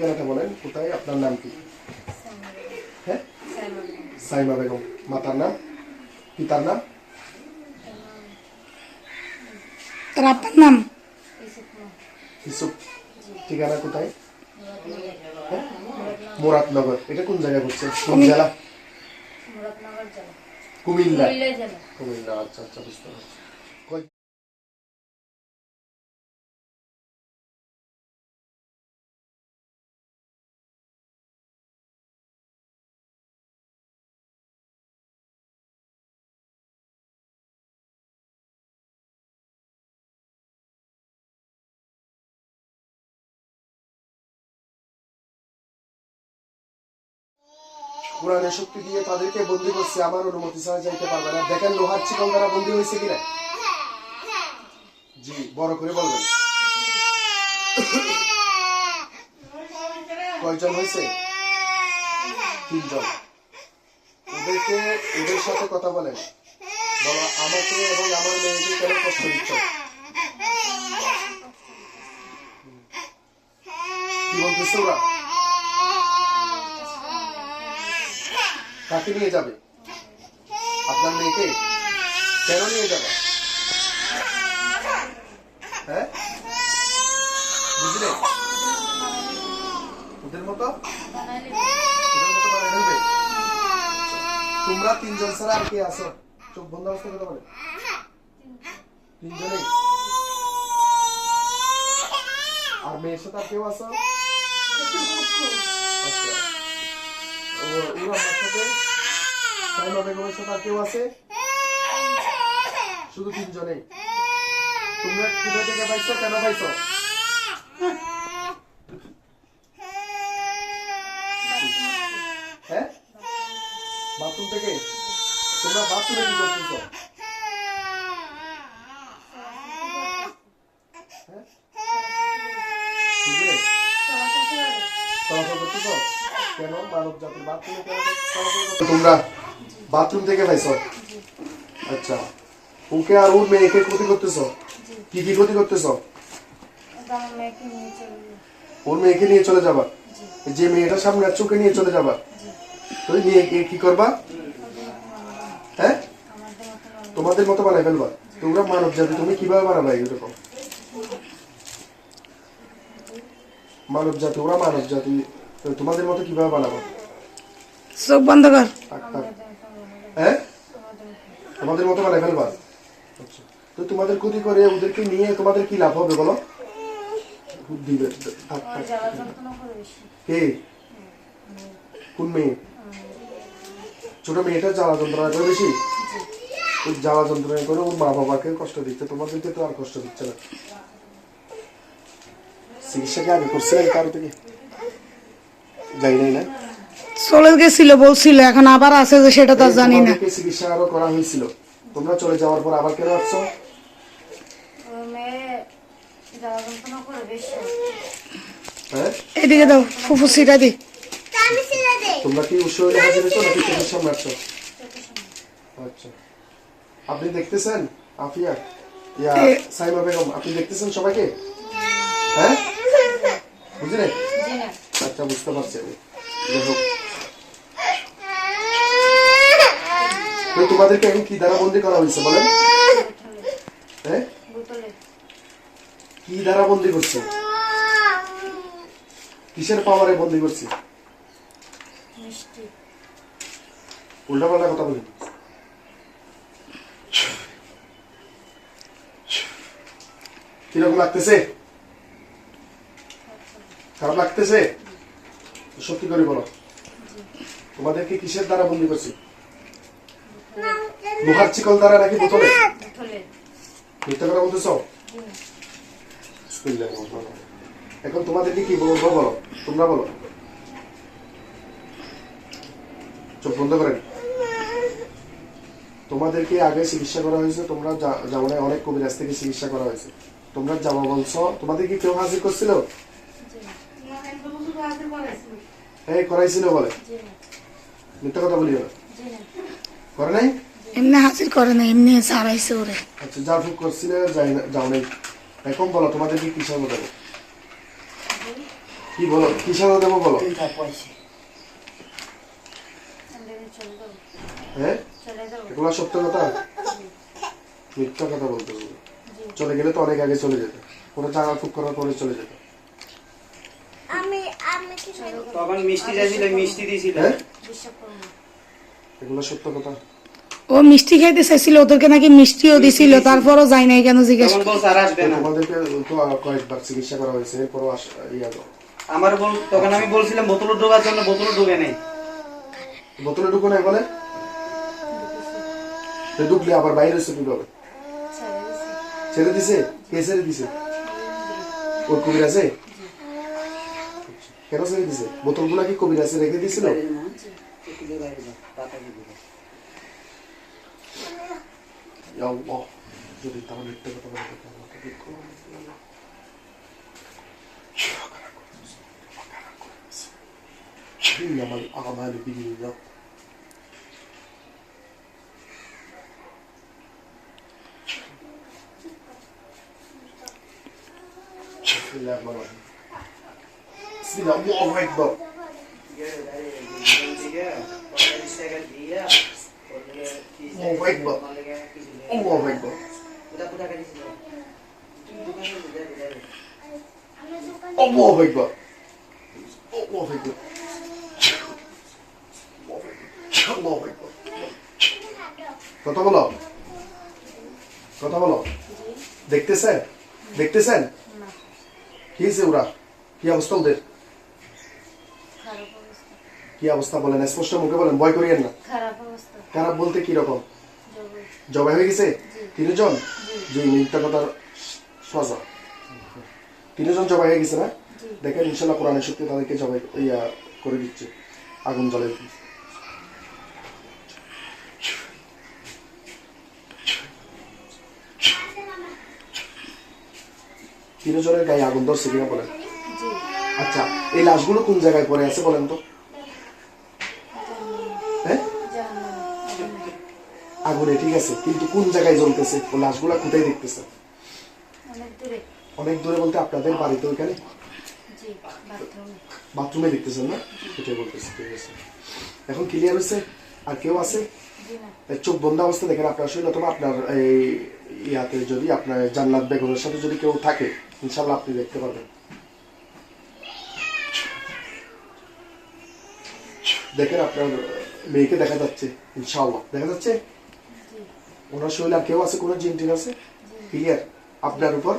ঠিকানাটা বলেন, কোথায়, আপনার নাম কি? হ্যাঁ, সাইমা বেগম। মাতার নাম, পিতার নাম? তার আপনার নাম? ইসুফ। ঠিকানা কোথায়? হ্যাঁ, মুরাদনগর। এটা কোন জায়গায় পড়ছে, কোন জেলা? কুমিল্লা। কুমিল্লা, আচ্ছা আচ্ছা, বুঝতে পারছি। কোরআনের শক্তি দিয়ে তাদেরকে বন্দী করছে, আমার অনুমতি ছাড়া যাইতে পারবে না। দেখেন লোহার চিকন দ্বারা বন্দী হয়েছে কিনা। জি, বড় করে বলবেন। কয়জন হয়েছে? 3 জন। ওদেরকে, ওদের সাথে কথা বলেন, বলো আমাকে এবং আমার মেয়েকে কেন কষ্ট দিচ্ছ? কি বলতেছে ওরা? কাকে নিয়ে যাবে? আপনার মেয়েকে কেন নিয়ে যাবে? হ্যাঁ, বুঝলে? ওদের মতো বানাই ফেলবে। তোমরা 3 জন ছাড়া আর কে আছো? চোখ বন্ধ অবস্থায় কথা বলে। 3 জনেই? আর মেয়ের সাথে আর কেউ আছো? আচ্ছা, ওর আমার সাথে, সাইমা বেগমের সাথে আর কেউ আছে? শুধু 3 জনেই? তোমরা কোথা থেকে পাইছো, কেন পাইছো? হ্যাঁ, বাথরুম থেকে? তোমরা বাথরুমে কি করতেছো? কেন মানব জাতির বাথরুমে কেন চলাচল করছো? তোমরা বাথরুম থেকে পাইছো? আচ্ছা, ওকে আর ওর মেয়েকে ক্ষতি করতেছো? কি কি ক্ষতি করতেছো? ওর মেয়েকে নিয়ে চলে যাবা? যে মেয়েটা সামনে আছে ওকে নিয়ে চলে যাবা? তো নিয়ে কি করবা? হ্যাঁ, তোমাদের মতো বানাই ফেলবা? তোমরা মানব জাতি, তুমি কিভাবে বানাবা এরকম মানব জাতি? ওরা মানব জাতি, তোমাদের মতো কিভাবে বানাবো? চোখ বন্ধ কর। হ্যাঁ, তোমাদের মতো বানাই ফেলবা? আচ্ছা, তো তোমাদের ক্ষতি করে ওদেরকে নিয়ে তোমাদের কি লাভ হবে বলো? কে, কোন মেয়ে? ছোট মেয়েটার জ্বালা যন্ত্রণা করে বেশি? ওই জ্বালা যন্ত্রণা করে ওর মা বাবাকে কষ্ট দিচ্ছে, তোমাদেরকে তো আর কষ্ট দিচ্ছে না। চিকিৎসা কি আগে করছিলেন কারো থেকে? যাই নাই না, চলে গেছিল বলছিল, এখন আবার আছে যে সেটা তো জানি না। চিকিৎসা আরো করা হয়েছিল, তোমরা চলে যাওয়ার পর আবার কেন আসছো? হ্যাঁ, এদিকে দাও, ফুফু সিটা দি। তোমরা কি উৎসবে হাজির হয়েছো নাকি চোখের সামনে আসছো? আচ্ছা, আপনি দেখতেছেন আফিয়া, ইয়া সাইমা বেগম, আপনি দেখতেছেন সবাইকে? হ্যাঁ, বুঝলেন? আচ্ছা, বুঝতে পারছি আমি। তোমাদেরকে এখন কি দ্বারা বন্দী করা হয়েছে বলেন? হ্যাঁ, কি দ্বারা বন্দী করছে? কিসের পাওয়ারে বন্দী করছে? উল্টা পাল্টা কথা বলি। কিরকম লাগতেছে? খারাপ লাগতেছে? সত্যি করে বলো, তোমাদেরকে কিসের দ্বারা বন্দী করছে? লোহার চিকল দ্বারা নাকি বোতলে? মিথ্যা কথা বলতেছ? এখন তোমাদেরকে কি বলবো বলো, তোমরা বলো। চোখ বন্ধ করেন। তোমাদেরকে আগে চিকিৎসা করা হয়েছে, তোমরা যেমন অনেক কবিরাজ থেকে চিকিৎসা করা হয়েছে, তোমরা যাওয়া বলছো, তোমাদের কি কেউ হাজির করছিল? এই করাইছিল বলে, মিথ্যা কথা বলি করে নাই? এমনি হাজির করে না, এমনি ছাড়াইছে ওরে। আচ্ছা, যা ফুক করছিলে যাও নাই। এখন বলো তোমাদের কি কিসের মতো? কি বলো, কি সাজা দেবো বলো? হ্যাঁ, এগুলো সত্য কথা, মিথ্যা কথা বলতে হবে। চলে গেলে তো অনেক আগে চলে যেত, কোনো টাকা ফুক করার পরে চলে যেত। তখন মিষ্টি চাইছিল, মিষ্টি দিয়েছিল। হ্যাঁ, এগুলো সত্য কথা। ও মিষ্টি খাইতে চাইছিল, ওদেরকে নাকি মিষ্টিও দিছিল, তারপরও যায় নাই কেন জিজ্ঞেস তখন বলছে আর আসবে না। তোমাদেরকে তো কয়েকবার চিকিৎসা করা হয়েছে, এরপরও আমার তখন আমি বলছিলাম বোতলে ঢোকার জন্য, বোতলে ঢোকে নাই। বোতলে ঢুকো নাই বলে, তো ঢুকলে আবার বাইরে হচ্ছে কিভাবে? ছেড়ে দিছে? কে ছেড়ে দিছে? ওই কবিরাজে? কেন ছেড়ে দিছে? বোতলগুলা কি কবিরাজে রেখে দিছিল? ইয়া আল্লাহ, যদি তারা মিথ্যা কথা বলে থাকে, আমাকে ঠিক করো। إنما الأعمال بالنيات. بسم الله الرحمن الرحيم. بسم الله، الله أكبر. الله أكبر. الله أكبر. الله أكبر. الله أكبر. কথা বলো, কথা বলো। দেখতেছেন, দেখতেছেন কি হয়েছে? ওরা কি অবস্থা? ওদের কি অবস্থা বলেন, স্পষ্ট মুখে বলেন, ভয় করিয়েন না। খারাপ বলতে কি রকম? জবাই হয়ে গেছে তিনজন, যে মিথ্যা কথার সাজা। তিনজন জবাই হয়ে গেছে না? দেখেন ইনশাল্লাহ কোরআনের শক্তি তাদেরকে জবাই করে দিচ্ছে, আগুন জ্বলে দিচ্ছে। তিনজনের গায়ে আগুন ধরছে কিনা বলেন? আচ্ছা, এই লাশগুলো কোন জায়গায় পড়ে আছে বলেন তো? হ্যাঁ, আগুনে, ঠিক আছে, কিন্তু কোন জায়গায় জ্বলতেছে? ও লাশগুলা কোথায় দেখতেছে? অনেক দূরে বলতে আপনাদের বাড়িতে ওইখানে বাথরুমে দেখতেছেন না? এটাই বলতেছে, ঠিক আছে। এখন ক্লিয়ার হয়েছে? আর কেউ আছে? চোখ বন্ধ অবস্থা দেখেন আপনার শরীর, অথবা আপনার এই ইয়াতে যদি আপনার জান্নাত বেগমের সাথে যদি কেউ থাকে, ইনশাল্লাহ আপনি দেখতে পাবেন। দেখেন আপনার মেয়েকে দেখা যাচ্ছে, ইনশাল্লাহ দেখা যাচ্ছে। ওনার শরীর আর কেউ আছে? কোনো জিন টিন আছে? ক্লিয়ার আপনার উপর?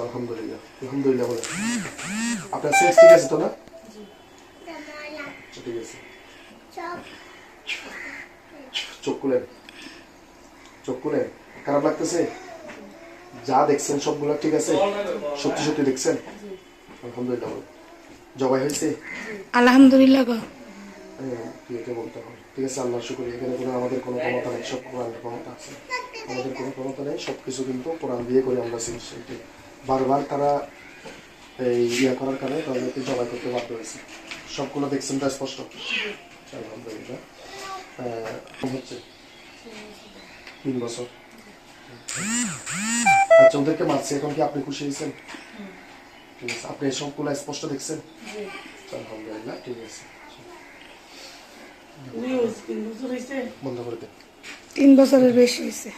আলহামদুলিল্লাহ, আলহামদুলিল্লাহ বলে। আপনার সেক্স ঠিক আছে তো না? ঠিক আছে। চোখ খুলেন, চোখ খুলেন। খারাপ লাগতেছে? যা দেখছেন সবগুলো ঠিক আছে? সত্যি সত্যি দেখছেন? আলহামদুলিল্লাহ। জবাই হয়েছে? আলহামদুলিল্লাহ। এটা বলতে হবে, ঠিক আছে। আল্লাহ শুকর, এখানে কোনো আমাদের কোনো ক্ষমতা নেই, সব কোরআনের ক্ষমতা আছে। আমাদের কোনো ক্ষমতা নেই, সবকিছু কিন্তু কোরআন দিয়ে করে আমরা চিকিৎসা। বারবার তারা এই করার কারণে তাদেরকে জবাই করতে বাধ্য হয়েছে। সবগুলো দেখছেন তো স্পষ্ট? আলহামদুলিল্লাহ। হচ্ছে 3 বছর। আচ্ছা, ওদেরকে মারছে, এখন কি আপনি খুশি হয়েছেন? ঠিক আছে, আপনি সবগুলো স্পষ্ট দেখছেন? আলহামদুলিল্লাহ, ঠিক আছে। বন্ধ করে দেন। 3 বছরের বেশি হয়েছে।